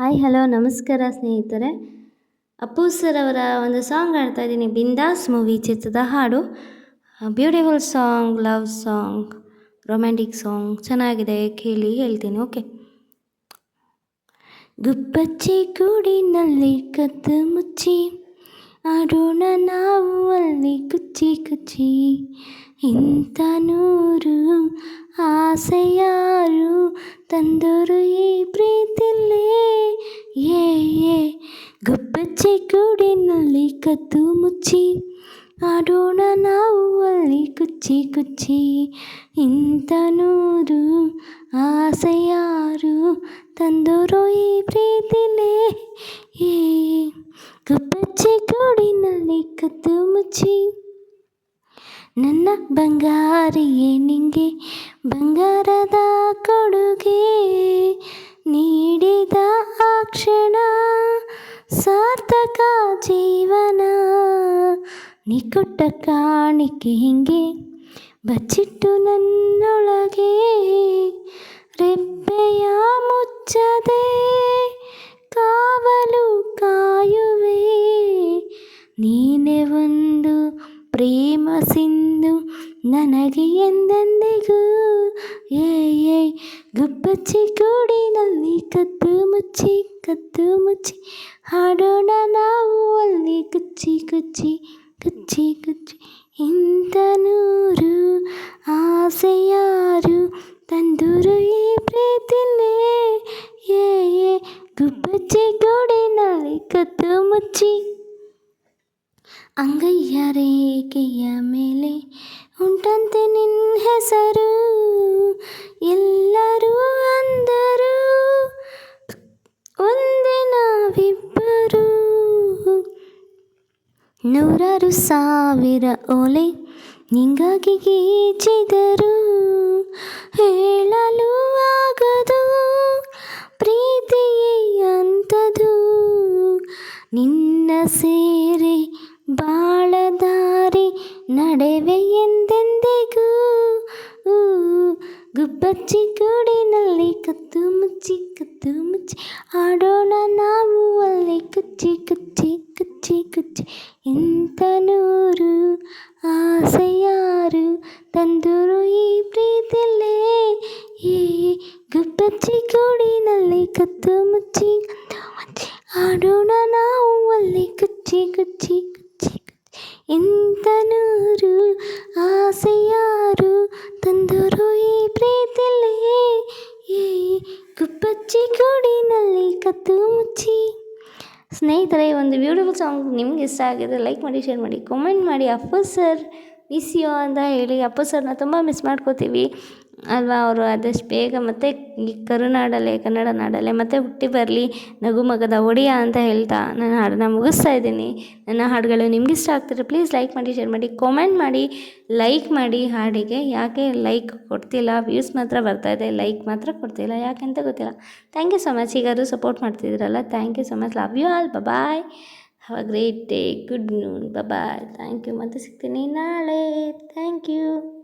Hi hello ನಮಸ್ಕಾರ ಸ್ನೇಹಿತರೆ. Appu sir ಅವರ ಒಂದು ಸಾಂಗ್ ಹಾಡ್ತಾ ಇದ್ದೀನಿ. ಬಿಂದಾಸ್ ಮೂವಿ ಚಿತ್ರದ ಹಾಡು. Beautiful song, love song, romantic song ಚೆನ್ನಾಗಿದೆ, ಕೇಳಿ ಹೇಳ್ತೀನಿ. ಓಕೆ. ಗುಬ್ಬಚ್ಚಿ ಗೂಡಿನಲ್ಲಿ ಕದ್ದು ಮುಚ್ಚಿ ಆಡೋಣ ನಾವು ಅಲ್ಲಿ ಕುಚ್ಚಿ ಕುಚ್ಚಿ. ಇಂಥ ನೂರು ಆಸೆ ಯಾರು ತಂದೋರು ಈ ಪ್ರೀತಿಲೇ. ಏ ಗುಬ್ಬಚ್ಚಿ ಗೂಡಿನಲ್ಲಿ ಕದ್ದು ಮುಚ್ಚಿ ಆಡೋಣ ನಾವು ಅಲ್ಲಿ ಕುಚ್ಚಿ ಕುಚ್ಚಿ. ಇಂಥ ನೂರು ಆಸೆ ಯಾರು ತಂದೋರು ಈ ಪ್ರೀತಿಲೇ. ಏ ಗುಬ್ಬಚ್ಚಿ ಗೂಡಿನಲ್ಲಿ ಕದ್ದು ಮುಚ್ಚಿ. ನನ್ನ ಬಂಗಾರಿಯೇ ನಿಂಗೆ ಬಂಗಾರದ ಕೊಡುಗೆ ನೀಡಿದ ಆ ಕ್ಷಣ ಸಾರ್ಥಕ ಜೀವನ. ನೀ ಕೊಟ್ಟ ಕಾಣಿಕೆ ಹಿಂಗೆ ಬಚ್ಚಿಟ್ಟು ನನ್ನೊಳಗೆ ರೆಪ್ಪೆಯ ಮುಚ್ಚದೆ ಕಾವಲು ಕಾಯುವೆ. ನೀನೇ ಒಂದು ಪ್ರೇಮ ಸಿಂಧು ನನಗೆ ಎಂದೆಂದಿಗೂ. ಏ ಗುಬ್ಬಚ್ಚಿ ಗೂಡಿನಲ್ಲಿ ಕದ್ದು ಮುಚ್ಚಿ ಹಾಡೋಣ ನಾವು ಅಲ್ಲಿ ಕುಚ್ಚಿ ಕುಚ್ಚಿ ಕುಚ್ಚಿ ಕುಚ್ಚಿ. ಇಂಥ ನೂರು ಆಸೆ ಯಾರು ತಂದೂರು ಈ ಪ್ರೀತಿಲೇ. ಏ ಗುಬ್ಬಚ್ಚಿ ಗೂಡಿನಲ್ಲಿ ಕದ್ದು ಮುಚ್ಚಿ. ಅಂಗೈಯ ರೇಖೆಯ ಮೇಲೆ ಉಂಟಂತೆ ನಿನ್ನ ಹೆಸರು. ಎಲ್ಲರೂ ಅಂದರು ಒಂದೇ ನಾವಿಬ್ಬರು. ನೂರಾರು ಸಾವಿರ ಓಲೆ ನಿಂಗಾಗಿ ಗೀಚಿದರು. ಹೇಳಲು ಆಗದು ಪ್ರೀತಿಯೇ ಅಂಥದು. ನಿನ್ನ ಸೇರೆ ಬಾಳದಾರಿ ನಡೆವೆ ಎಂದೆಂದಿಗೂ. ಗುಬ್ಬಚ್ಚಿ ಗೂಡಿನಲ್ಲಿ ಕದ್ದು ಮುಚ್ಚಿ ಆಡೋಣ ನಾವು ಅಲ್ಲಿ ಕುಚ್ಚಿ ಕುಚ್ಚಿ ಕುಚ್ಚಿ ಕುಚ್ಚಿ. ಇಂಥ ನೂರು ಆಸೆ ಯಾರು ತಂದೂರು ಈ ಪ್ರೀತಿಲೇ. ಏ ಗುಬ್ಬಚ್ಚಿ ಗೂಡಿನಲ್ಲಿ ಕದ್ದು ಮುಚ್ಚಿ ಆಡೋಣ ನಾವು ಅಲ್ಲಿ ಕುಚ್ಚಿ ಕುಚ್ಚಿ ಕುಚ್ಚಿ ಕುಚ್ಚಿ. ಇಂಥ ನೂರು ಆಸೆ ಯಾರು ತಂದೂರು ಈ ಪ್ರೀತಿಲೇ. ಏ ಗುಬ್ಬಚ್ಚಿ ಗೂಡಿನಲ್ಲಿ ಕದ್ದು ಮುಚ್ಚಿ. ಸ್ನೇಹಿತರೆ, ಒಂದು ಬ್ಯೂಟಿಫುಲ್ ಸಾಂಗ್ ನಿಮ್ಗೆ ಇಷ್ಟ ಆಗಿದ್ರೆ ಲೈಕ್ ಮಾಡಿ, ಶೇರ್ ಮಾಡಿ, ಕಾಮೆಂಟ್ ಮಾಡಿ. ಅಪ್ಪು ಸರ್ ಮಿಸ್ ಯು ಅಂತ ಹೇಳಿ. ಅಪ್ಪು ಸರ್ನ ತುಂಬ ಮಿಸ್ ಮಾಡ್ಕೋತೀವಿ ಅಲ್ವಾ. ಅವರು ಆದಷ್ಟು ಬೇಗ ಮತ್ತೆ ಈ ಕನ್ನಡ ನಾಡಲ್ಲೇ ಮತ್ತೆ ಹುಟ್ಟಿ ಬರಲಿ, ನಗುಮಗದ ಒಡೆಯ ಅಂತ ಹೇಳ್ತಾ ನನ್ನ ಹಾಡನ್ನ ಮುಗಿಸ್ತಾ ಇದ್ದೀನಿ. ನನ್ನ ಹಾಡುಗಳು ನಿಮ್ಗೆ ಇಷ್ಟ ಆಗ್ತಿದ್ರೆ ಪ್ಲೀಸ್ ಲೈಕ್ ಮಾಡಿ, ಶೇರ್ ಮಾಡಿ, ಕಾಮೆಂಟ್ ಮಾಡಿ. ಲೈಕ್ ಮಾಡಿ ಹಾಡಿಗೆ. ಯಾಕೆ ಲೈಕ್ ಕೊಡ್ತಿಲ್ಲ? ವ್ಯೂಸ್ ಮಾತ್ರ ಬರ್ತಾಯಿದೆ, ಲೈಕ್ ಮಾತ್ರ ಕೊಡ್ತಿಲ್ಲ, ಯಾಕೆ ಅಂತ ಗೊತ್ತಿಲ್ಲ. Thank you so much. ಹೀಗಾದರೂ ಸಪೋರ್ಟ್ ಮಾಡ್ತಿದ್ದೀರಲ್ಲ, thank you so much. Love you all. Bye. Have a great day. Good noon. Bye. Thank you. ಮತ್ತೆ ಸಿಗ್ತೀನಿ ನಾಳೆ. Thank you.